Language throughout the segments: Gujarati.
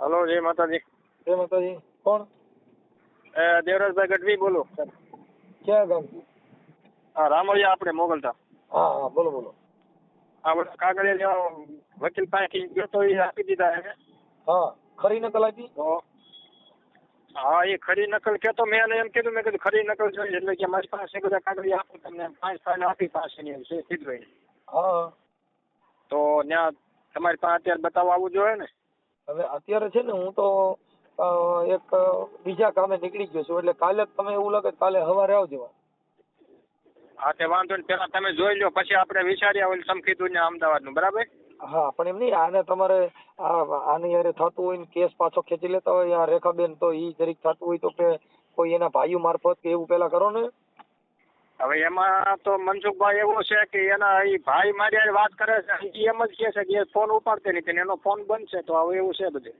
હલો, જય માતાજી. જય માતાજી. કોણ? દેવરાજભાઈ ગઢવી બોલું. ક્યાં ગામ? હા, રામળિયા આપણે મોગલતા. હા હા, બોલો બોલો. આપણે કાગળિયા વકીલ પાસેથી ગયો તો એ આપી દીધા એને. હા, ખરી નકલ આપી? તો હા, એ ખરી નકલ કહેતો મેં એને એમ કીધું, મેં કીધું ખરી નકલ જોઈએ એટલે કે મારી પાસે બધા કાગળિયા આપું તમને 5 ફાઇલ આપી પાસેની એમ છે કીધું એને. હા. તો ત્યાં તમારી પાસે અત્યારે બતાવવા આવવું જોઈએ ને? હવે અત્યારે છે ને હું તો એક બીજા કામે નીકળી ગયો છું, એટલે કાલે જ તમે એવું લાગે કાલે સવારે આવજો. હા, તે વાંધો નહીં. પેલા તમે જોઈ લો પછી આપણે વિચાર્યા ઓલું સમકીધું ને અમદાવાદનું, બરાબર? હા, પણ એમ નહીં, આને તમારે આની યારે થતું હોય ને કેસ પાછો ખેંચી લેતા હોય આ રેખાબેન, તો ઈ જરીક થતું હોય તો કે કોઈ એના ભાઈઓ મારફત કે એવું પેલા કરો ને. હવે એમાં તો મનસુખભાઈ એવું છે કે એના એ ભાઈ મારી હારે વાત કરે છે, એ એમ જ કહે છે કે એ ફોન ઉપાડતે નથી, એનો ફોન બંધ છે. તો હવે એવું છે બધું.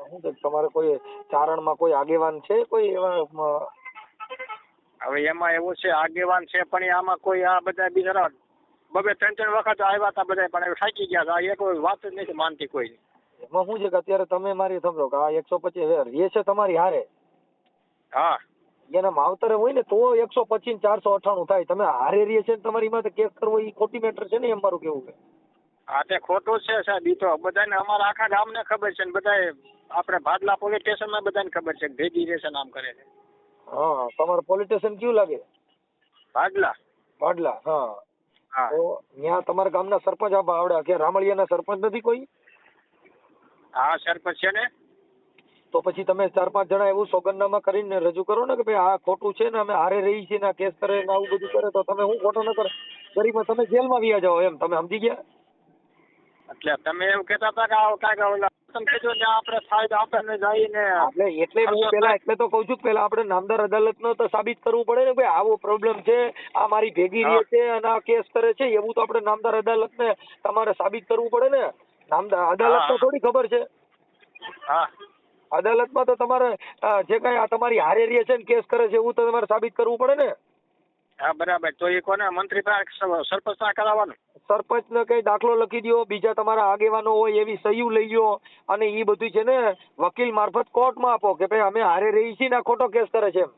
શું છે તમારે કોઈ ચારણમાં કોઈ આગેવાન છે કોઈ એવા? હવે એમાં એવું છે આગેવાન છે, પણ એ આમાં કોઈ આ બધા બિચારા બબે 3 વખત આવ્યા હતા બધા, પણ થાકી ગયા હતા. એ કોઈ વાત જ નથી માનતી કોઈ. એમાં શું છે કે અત્યારે તમે મારી સમજો કે આ 125 એ છે તમારી હારે, હા, એના માવતરે હોય ને તો 125 498 થાય. તમે હારે રહીએ છે ને તમારી માથે કેસ કરવો એ ખોટી મેટર છે ને, એમ મારું કેવું છે. હા, તે ખોટું જ છે સાહેબ. ઈ તો બધાને અમારા આખા ગામને ખબર છે ને બધાએ આપણે ભાડલા પોલીસ સ્ટેશનમાં બધાને ખબર છે કે ભેગી રહેશે ને આમ કરે છે. હા, તમારું પોલીસ સ્ટેશન કયું લાગે? ભાડલા. ભાડલા. હા, હા, તો ત્યાં તમારા ગામના સરપંચ આવડે કે રામળિયાના સરપંચ નથી કોઈ? હા, સરપંચ છે ને. તો પછી તમે 4-5 જણા એવું સોગંદનામા કરીને રજૂ કરો ને કે ભાઈ આ ખોટું છે ને અમે હારે રહી છીએ ને આ કેસ કરે ને આવું બધું કરે, તો તમે હું ખોટો ન કરો ગરીબમાં તમે જેલમાં વ્યા જાઓ, એમ તમે સમજી ગયા? એટલે તમે એવું કહેતા હતા કે આવો કાંઈક ઓલા તમે કીધું ને આપણે ફાયદો આપણને જઈને એટલે હું પેલા એટલે તો કઉ છું કે પેલા આપણે નામદાર અદાલતનો તો સાબિત કરવું પડે ને ભાઈ આવો પ્રોબ્લેમ છે, આ મારી ભેગી રહે છે અને આ કેસ કરે છે, એવું તો આપણે નામદાર અદાલતને તમારે સાબિત કરવું પડે ને. નામદાર અદાલતને થોડી ખબર છે. હા, અદાલતમાં તો તમારે જે કઈ આ તમારી હારે રહે છે ને કેસ કરે છે એવું તો તમારે સાબિત કરવું પડે ને. હા, બરાબર. તો એ કોને મંત્રી પાસે સરપંચ પાસે કરાવવાનું? સરપંચને કઈ દાખલો લખી દો, બીજા તમારા આગેવાનો હોય એવી સહીઓ લઈ લો, અને એ બધું છે ને વકીલ મારફત કોર્ટમાં આપો કે ભાઈ અમે હારે રહી છીએ ને આ ખોટો કેસ કરે છે એમ.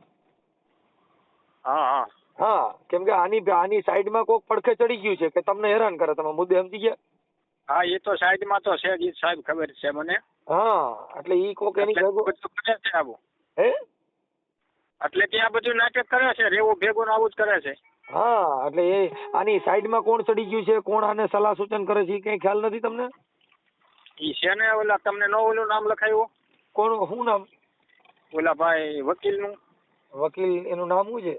હા, હા, હા, કેમ કે આની સાઈડમાં કોક પડખે ચડી ગયું છે કે તમને હેરાન કરે. તમે મુદ્દે સમજી ગયા? હા, એ તો સાઈડમાં તો છે જ, સાહેબ ખબર છે મને. હા, એટલે ઈ કોક એની એટલે ભેગું બધું કરે છે આવું. હે એટલે ત્યાં બધું નાટક કરે છે, રેવું ભેગું ને આવું જ કરે છે. હા, એટલે એ આની સાઈડમાં કોણ ચડી ગયું છે, કોણ આને સલાહ સૂચન કરે છે, કઈ ખ્યાલ નથી તમને? ઈ છે ને ઓલા તમને નો ઓલું નામ લખાયું? કોણ? શું નામ? ઓલા ભાઈ વકીલનું વકીલ એનું નામ શું છે?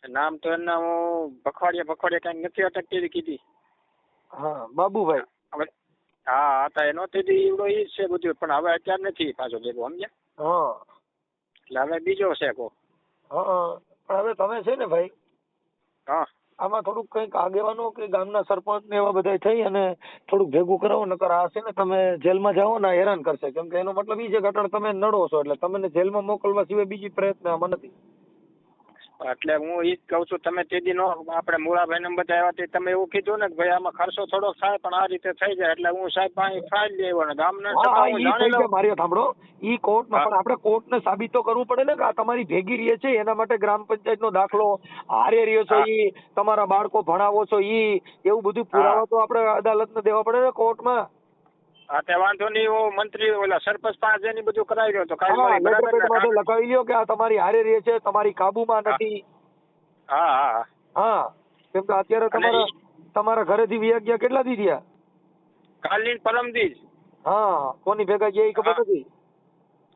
નામ તો એના હું ભખવાડિયા કઈ નથી અટકતી કીધી. હા, બાબુભાઈ. હવે હા હતા એનો તેથી એવડો ઈ જ છે બધું, પણ હવે અત્યારે નથી પાછો ભેગો, સમજ્યા? હા એટલે હવે બીજો છે કો. હા, પણ હવે તમે છે ને ભાઈ હા, આમાં થોડુંક કંઈક આગેવાનો કે ગામના સરપંચ ને એવા બધા થઈ અને થોડુંક ભેગું કરાવો, નકર આ છે ને તમે જેલમાં જાઓ ને હેરાન કરશે. કેમ કે એનો મતલબ ઈ છે કે અટાણે તમે નડો છો એટલે તમને જેલમાં મોકલવા સિવાય બીજી પ્રયત્ન આમાં નથી. એટલે હું ઈ જ કઉ છું, તમે તે દી નો આપણે મુળાભાઈ ને બધા આવ્યા તે તમે એવું કીધું ને કે ભાઈ આમાં ખર્ચો થોડોક થાય પણ આ રીતે થઈ જાય, એટલે હું સાહેબ પાસે ફાઇલ લઈ આવ્યો ને ગામને છતાં હું જાણી લઉં. મારી સાંભળો, ઈ કોર્ટમાં પણ આપણે કોર્ટને સાબિત તો કરવું પડે ને કે આ તમારી ભેગી રહે છે, એના માટે ગ્રામ પંચાયતનો દાખલો, હારે રહ્યો છો ઈ, તમારા બાળકો ભણાવો છો ઈ, એવું બધું પુરાવા તો આપણે અદાલતને દેવા પડે ને કોર્ટમાં. હા, તે વાંધો નહીં. હું મંત્રી ઓલા સરપંચ પાસે એની બધું કરાવી રહ્યો તો કાલ હા, મળી, બરાબર ને? લેટર લખાવી લ્યો કે આ તમારી હારે રહે છે, તમારી કાબુમાં નથી. હા, હા, હા, કેમ કે અત્યારે તમારા ઘરેથી વ્યા ગયા કેટલા દી થયા? કાલની પરમદી જ. હા, કોની ભેગા ગયા એ ખબર નથી?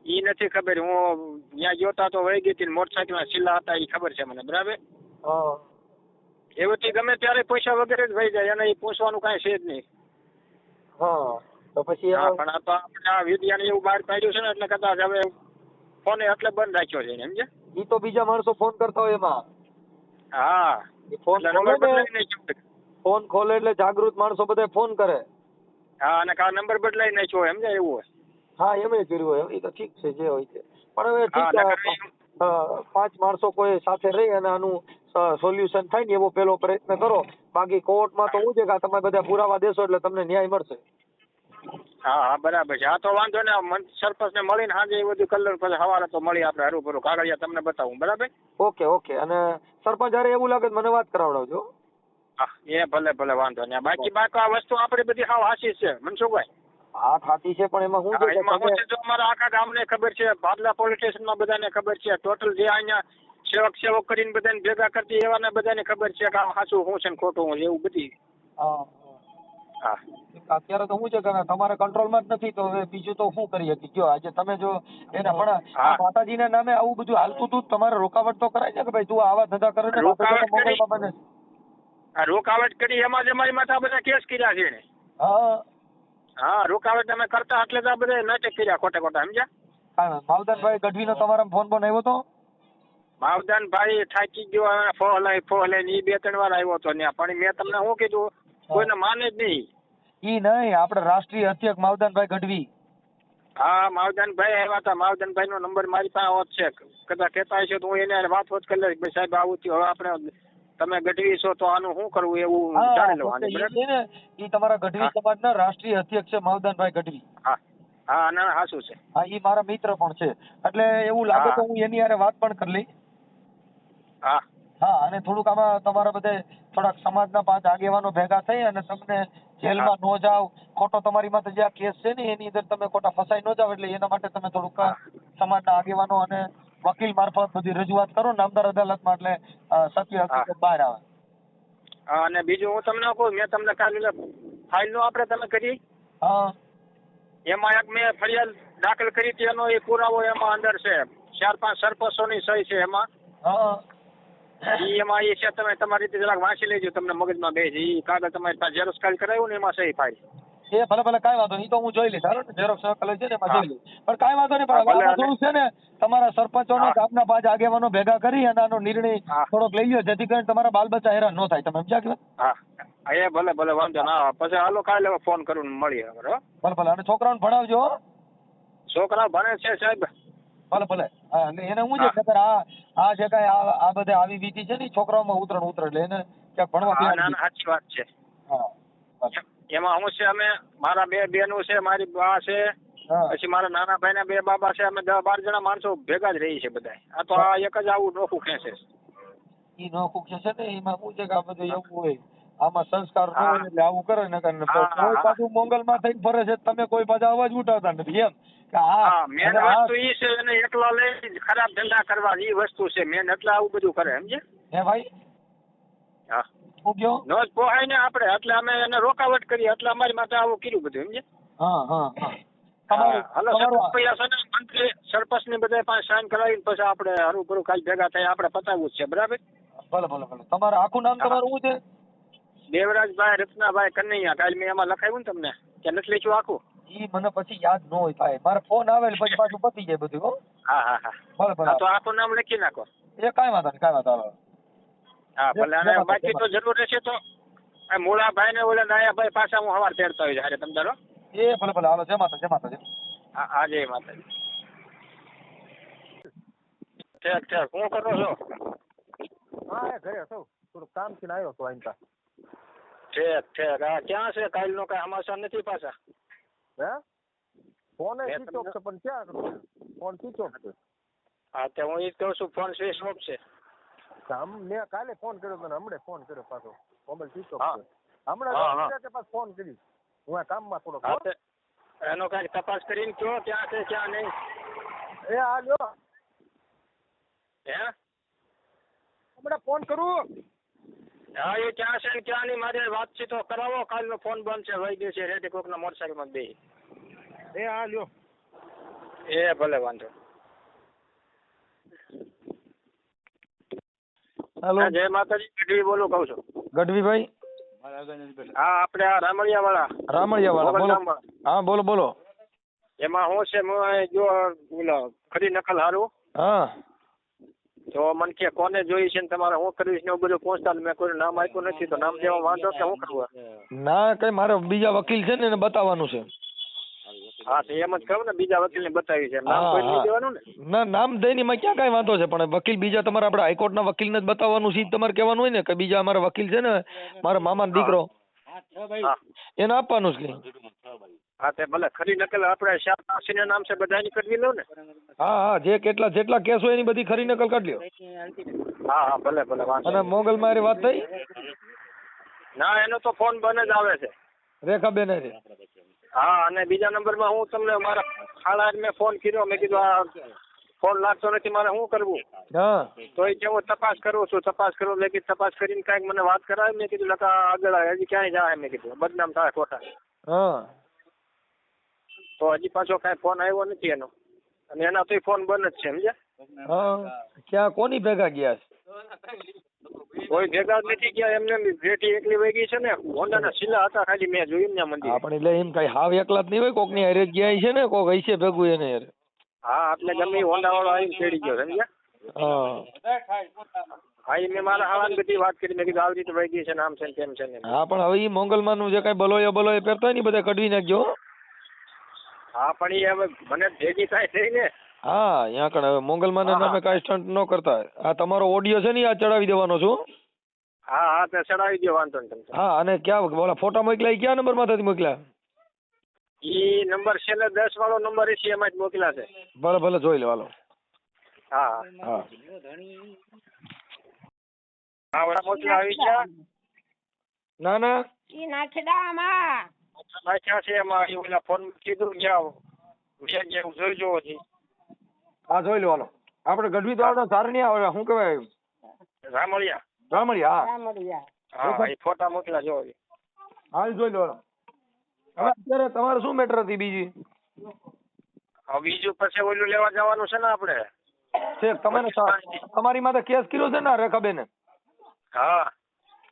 ઈ નથી ખબર. હું ત્યાં ગયો તો વહી ગઈ હતી, મોટરસાઇકલ છેલ્લા હતા એ ખબર છે મને, બરાબર? હા, એવું ગમે ત્યારે પૈસા વગેરે જ વહી જાય, એને પૂછવાનું કઈ છે જ નહીં. હા, તો પછી હા, પણ આ તો આપણે આ વિદ્યાને એવું બહાર પાડ્યું છે ને એટલે કદાચ હવે ફોન એટલે બંધ રાખ્યો છે, સમજે? ઈ તો બીજા માણસો ફોન કરતા હોય એમાં. હા, ફોન એટલે ખોલે નંબર ને, બદલાઈ નાખ્યો. ફોન ખોલે એટલે જાગૃત માણસો બધા ફોન કરે. હા, અને કા નંબર બદલાઈ નાખ્યો, સમજે? એવું હોય. હા, એમ કર્યું હોય. એ તો ઠીક છે જે હોય છે, પણ હવે હા, ઠીક, 5 માણસો કોઈ સાથે રહી અને આનું સોલ્યુશન થાય ને એવો પેલો પ્રયત્ન કરો. બાકી કોર્ટમાં તો શું છે કે તમે બધા પુરાવા દેશો એટલે તમને ન્યાય મળશે. હા હા બરાબર છે. હા તો વાંધો ને સરપંચ ને મળીને સાંજે એ બધું કલર પછી સવારે તો મળી આપણે હરું કાગળિયા તમને બતાવું બરાબર. Okay okay. અને સરપંચ હારે એવું લાગે તો મને વાત કરાવડાવજો. હા એ ભલે ભલે વાંધો નહીં. બાકી આ વસ્તુ આપણી બધી હાવ હાચી છે મનસુખભાઈ. હા ખાતી છે પણ એમાં શું હા છે કે એમાં તમે શું છે જો અમારા આખા ગામને ખબર છે, ભાદલા પોલીસ સ્ટેશનમાં બધાને ખબર છે, ટોટલ જે અહીંયા સેવક કરીને બધાને ભેગા કરતી એવાને બધાને ખબર છે કે આ સાચું શું છે ને ખોટું શું છે એવું બધી. હા હા અત્યારે તો શું છે કે તમારે કંટ્રોલમાં જ નથી તો હવે બીજું તો શું કરી શકીએ. કયો આજે તમે જો એને પણ આ હા માતાજીના નામે આવું બધું હાલતું હતું તમારે રોકાવટ તો કરાય છે કે ભાઈ તું આવા ધંધા કરે ને રોકાવટ કરી. મંગળમાં બને. આ રોકાવટ કરી એમાં જ અમારી માથે આ બધા કેસ કર્યા છે એને. હા હા રોકાવટ અમે કરતા એટલે તો આ બધા નાટક કર્યા ખોટા ખોટા સમજ્યા. હા માવદાનભાઈ ગઢવીનો તમારા ફોન આવ્યો હતો. માવદાનભાઈ થાકી ગયો ફોહલાઈ ઈ 2-3 વાર આવ્યો હતો ત્યાં પણ મેં તમને શું કીધું કોઈને માને જ નહીં. ઈ નહીં આપણે રાષ્ટ્રીય અધ્યક્ષ માવદાનભાઈ ગઢવી. હા માવદાનભાઈ આવ્યા હતા. માવદાનભાઈ નો નંબર મારી પાસે હોત છે. કદાચ કહેતા હશે તો હું એને વાત કરી લઈશ ભાઈ સાહેબ આવું થયું હવે આપણે તમે ગઢવી છો તો આનું શું કરવું એવું જાણી લેવાનું બરાબર. ઈ તમારા ગઢવી સમાજના રાષ્ટ્રીય અધ્યક્ષ છે માવદાનભાઈ ગઢવી. હા હા ના હાસું છે. હા ઈ મારા મિત્ર પણ છે એટલે એવું લાગે તો હું એની હારે વાત પણ કરી લઈ. હા હા અને થોડુંક આમાં તમારા બધે થોડાક સમાજના 5 આગેવાનો ભેગા થઈ અને તમને જેલમાં ન જાવ ખોટો તમારી માથે જે આ કેસ છે ને એની અંદર તમે ખોટા ફસાઈ ન જાવ એટલે એના માટે તમે થોડુંક સમાજના આગેવાનો અને વકીલ મારફત બધી રજૂઆત કરો નામદાર અદાલતમાં એટલે સત્ય હકીકત બહાર આવે. હા અને બીજું હું તમને કહું મેં તમને કાલે ફાઇલ નો આપણે તમે કરી હા એમાં એક મેં ફરિયાદ દાખલ કરી હતી એનો એ પુરાવો એમાં અંદર છે 4-5 સરપંચોની સહી છે એમાં. હા એમાં એ છે તમે તમારી રીતે જરાક વાંચી લેજો તમને મગજમાં બેસે એ કાગળ તમારી પાસે ઝેરોક્ષ કાલ કરાવ્યું ને એમાં સહી ફાઇલ. એ ભલે ભલે કાંઈ વાંધો નહીં તો હું જોઈ લઈશ હાલો ને ઝેરોક્ષ કલર છે ને એમાં જોઈ લઈશ પણ કાંઈ વાંધો નહીં પણ આમાં થોડું છે ને તમારા સરપંચોને ગામના 5 આગેવાનો ભેગા કરી અને આનો નિર્ણય થોડોક લઈ લો જેથી કરીને તમારા બાલ બચ્ચા હેરાન ન થાય. તમે સમજ્યા કે? હા એ ભલે ભલે વાંધો ના પછી હાલો કાલે ફોન કરું મળીએ બરાબર. ભલે ભલે અને છોકરાઓને ભણાવજો. છોકરા ભણે છે સાહેબ. ભલે ભલે હા અને એને હું છે ખબર આ જે કાંઈ આ બધે આવી વીતી છે ને છોકરાઓમાં ઉતરે એટલે એને ક્યાંક ભણવા ના ના સાચી વાત છે. હા એમાં હું છે અમે મારા 2 બહેનો છે મારી બા છે પછી મારા નાના ભાઈના 2 બાબા છે અમે 10-12 જણા માણસો ભેગા જ રહી છે બધા. આ તો આ એક જ આવું નોખું ખેંચે છે. ઈ નોખું ખેંચે ને એમાં શું છે કે આ બધું એવું હોય આમાં સંસ્કાર ન હોય એટલે આવું કરે ને કારણ કોઈ પાછું મોંગલમાં થઈને ફરે છે તમે કોઈ પાછા અવાજ ઉઠાવતા નથી એમ કે હા મેન વસ્તુ ઈ છે એને એકલા લઈ ખરાબ ધંધા કરવા ઈ વસ્તુ છે મેન એટલે આવું બધું કરે સમજે. હે ભાઈ હા હું કયો નો જ પોહાય ને આપણે એટલે અમે એને રોકાવટ કરી એટલે અમારી માટે આવું કર્યું બધું સમજે. હા હા હા હાલો સરપંચ પૈયા છે ને મંત્રી સરપંચ ની બધા પાસે સાઈન કરાવીને પછી આપણે હરું કાલ ભેગા થઈ આપણે પતાવવું છે બરાબર. ભલે ભલે ભલે તમારું આખું નામ તમારું શું છે? દેવરાજભાઈ રત્નાભાઈ કનૈયા. કાલ મેં એમાં લખાવ્યું ને તમને કે નથી લખ્યું આખું? ઈ મને પછી યાદ ન હોય ભાઈ મારે ફોન આવે એટલે પછી પાછું પતી જાય બધું. હો હા ભલે ભલે તો આખું નામ લખી નાખો. એ કાંઈ વાંધો નહીં કાંઈ વાંધો હા ભલે અને બાકી તો જરૂર રહેશે તો મૂળાભાઈ ને ઓલા નાયાભાઈ પાછા હું સવાર તેડતા હોય હારે તમ તારો. એ ભલે ભલે હાલો જય માતા. હા જય માતાજી. ઠીક શું કરો છો? હા એ ઘરે છો થોડું કામ થી આવ્યો તો આઈન તા. ઠીક હા ક્યાં છે કાલ નો કઈ સમાચાર નથી પાછા? હે ફોન સ્વિચ ઓફ છે પણ ક્યાં ફોન સ્વિચ ઓફ છે. હા તો હું એ જ કહું છું ફોન સ્વિચ ઓફ છે. મેં કાલે ફોન કર્યો તને હમણાં ફોન કર્યો પાછો મોબાઈલ સ્વિચ ઓફ છે હમણાં કે પાછો ફોન કરીશ હું આ કામમાં થોડો. એનો કઈ તપાસ કરીને કયો ક્યાં છે ક્યાં નહીં. એ હા લ્યો હે હમણાં ફોન કરું. હા એ ક્યાં છે ક્યાં નહીં મારે વાતચીત તો કરાવો. કાલનો ફોન બંધ છે વહી ગયો છે રેડી કોકના મોટરસાઇકલમાં બે. એ હા લ્યો એ ભલે વાંધો. હેલો જય માતાજી ગઢવી બોલું કહું છું. ગઢવીભાઈ હા આપણે આ રામળિયા વાળા હા બોલો. એમાં હું છે જો ઓલો ખરી નકલ હારું હા તો મને કે કોને જોઈ છે ને તમારે હું કરવીશ ને એવું બધું પહોંચતા મેં કોઈ નામ આપ્યું નથી તો નામ દેવા વાંધો કે શું કરવું? ના કઈ મારે બીજા વકીલ છે ને એને બતાવવાનું છે. હા તો એમ જ કહું ને બીજા વકીલ ને બતાવી છે નામ કોઈ નહીં દેવાનું ને. ના નામ દઈને એમાં ક્યાં કઈ વાંધો છે પણ વકીલ બીજા તમારે આપણે હાઈકોર્ટના વકીલને જ બતાવવાનું છે તમારે કહેવાનું હોય ને કે બીજા અમારા વકીલ છે ને મારા મામાનો દીકરો એને આપવાનું છે. હા તે ભલે ખરી નકલ આપણે શાહ પાસીના નામ છે બધાની કઢવી લઉં ને. હા હા, જે જેટલા કેસ હોય એની બધી ખરી નકલ કાઢ લ્યો. હા હા ભલે ભલે વાંધો અને નહીં. મોગલ મારી વાત થઈ? ના એનો તો ફોન બંધ જ આવે છે. રેખાબેન રે. હા અને બીજા નંબરમાં હું તમને મારા ખાલાને મેં ફોન કર્યો, મેં કીધું આ ફોન લાગતો નથી, મારે શું કરવું? હા તો એ કે હું તપાસ કરું છું, તપાસ કરું. મેં કીધું તપાસ કરીને કાંઈક મને વાત કરાવે. મેં કીધું લકા આગળ હજી ક્યાંય જાય. મેં કીધું બદનામ થાય ખોટા. હા તો હજી પાછો કાંઈ ફોન આવ્યો નથી એનો, અને એના તો ફોન બંધ જ છે સમજ્યા. હા, ક્યાં કોની ભેગા ગયા છે? કોઈ ભેગા જ નથી ગયા. એમને ભેટી એકલી વહી ગઈ છે ને. હોન્ડાના શીલા હતા ખાલી, મેં જોયું ને મંદિર. આપણે એટલે એમ કઈ હાવ એકલા જ નહીં હોય, કોક ની હારે જ ગયા છે ને, કોક હશે ભેગું એને યાર. હા એટલે ગમે હોન્ડા વાળો આવીને ચડી ગયો સમજ્યા. હા હા એ મેં મારા હાલાને બધી વાત કરી. મેં કીધું આવી રીતે વહી ગઈ છે, નામ છે ને તેમ છે ને. હા, પણ હવે ઈ મોંગલમાં નું જે કઈ બલોય પહેરતા હોય ને બધા કઢવી નાખજો હો. હા પણ એ હવે મને ભેગી થાય થઈ ને. હા, અહીંયા કણ હવે મોંગલમાં ના નામે કાંઈ સ્ટન્ટ ન કરતા. આ તમારો ઓડિયો છે ને આ ચડાવી દેવાનો છું. હા હા તે ચડાવી દો, વાંધો નહીં તમે. હા, અને ક્યાં ઓલા ફોટા મોકલ્યા ઈ કયા નંબર માંથી મોકલ્યા? ઈ નંબર છેલ્લે 10 વાળો નંબર છે, એમાં જ મોકલ્યા છે. ભલે ભલે જોઈ લો હાલો. હા હા હા ઓલા મોકલ્યા આવી ગયા. ના ના ઈ નાખડા આમાં નાખ્યા છે એમાં. એ ઓલા ફોન કીધું ગયા હું જોઈ જોવો છી. હા જોઈ લો હાલો. આપણે ગઢવી તો આવડે સારણી આવે, શું કહેવાય, રામળિયા. રામણી. હા રામડિયા. હા એ ફોટા મોકલ્યા જોવો. હાલ જોઈ લો હાલો. હવે અત્યારે તમારે શું મેટર હતી બીજી? હવે બીજું પછી ઓલું લેવા જવાનું છે ને આપણે. છે તમારે તમારી માથે કેસ કર્યો છે ને રેખાબેન? હા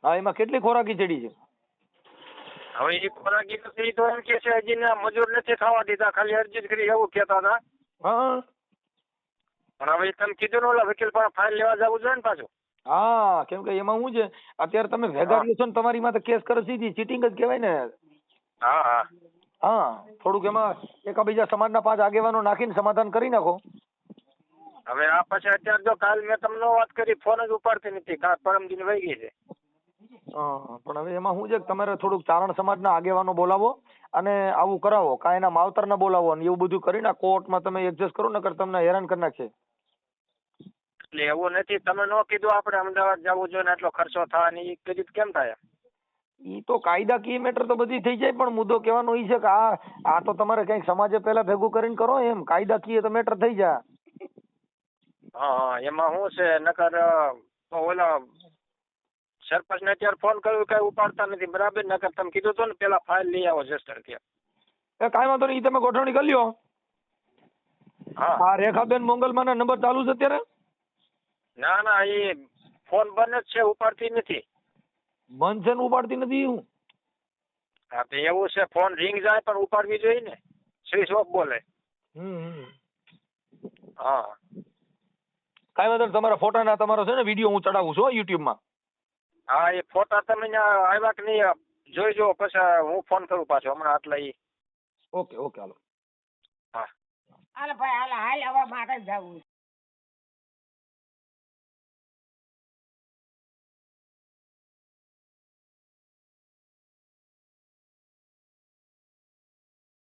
હા, એમાં કેટલી ખોરાકી ચડી છે? હવે એ ખોરાકી તો એમ કે છે હજી ના મજૂર નથી ખાવા દીધા, ખાલી અરજી જ કરી એવું કહેતા હતા. હા પણ હવે તમે કીધું ને ઓલા વકીલ પણ ફાઇલ લેવા જવું જોઈએ ને પાછું. હા, કેમ કે એમાં શું છે, અત્યારે તમે ભેગા રહ્યો છો ને તમારી માથે કેસ કરે સીધી ચીટિંગ જ કહેવાય ને. હા હા હા, થોડુંક એમાં એકાબીજા સમાજના 5 આગેવાનો નાખીને સમાધાન કરી નાખો. હવે આ પછી અત્યારે જો કાલ મેં તમને વાત કરી, ફોન જ ઉપાડતી નથી. કાલ પરમ દિન વહી ગઈ છે. હા, પણ હવે એમાં શું છે કે તમારે થોડુંક ચારણ સમાજના આગેવાનો બોલાવો અને આવું કરાવો, કાંઈ એના માવતરને બોલાવો ને એવું બધું કરીને કોર્ટમાં તમે એડજસ્ટ કરો, નકર તમને હેરાન કરી નાખશે. એટલે એવું નથી, તમે ન કીધું આપણે અમદાવાદ જવું જોઈએ ને આટલો ખર્ચો થાય ને, એ કીધું કેમ થાય? ઈ તો કાયદાકીય મેટર તો બધી થઈ જાય, પણ મુદ્દો કહેવાનો ઈ છે કે આ તો તમારે કંઈક સમાજે પહેલા ભેગું કરીને કરો. એમ કાયદાકીય તો મેટર થઈ જાય. હા એમાં શું છે, નકર તો ઓલા સરપંચ ને અત્યારે ફોન કર્યો કઈ ઉપાડતા નથી બરાબર. નકર તમે કીધું તો ને પેલા ફાઇલ લઈ આવો જસ્ટર કે. એ કાંઈ વાંધો નહીં, ઈ તમે ગોઠવણી કરી લ્યો. હા આ રેખાબેન મોંગલમાં નંબર ચાલુ છે અત્યારે? ના ના એ ફોન બંધ જ છે, ઉપાડતી નથી. બંધ છે ને ઉપાડતી નથી હું? હા તો એવું છે, ફોન રિંગ જાય પણ ઉપાડવી જોઈએ ને, સ્વિચ ઓફ બોલે. હા કાંઈ વાંધો નહીં, તમારા ફોટા ના તમારો છે ને વિડીયો હું ચડાવું છું યુટ્યુબમાં. હા એ ફોટા તમે આવ્યા કે નહીં જોઈ જો, પછી હું ફોન કરું પાછો હમણાં. આટલા ઈ ઓકે ઓકે હાલો. હા હાલ ભાઈ હાલ હાલ હવે મારે જવું.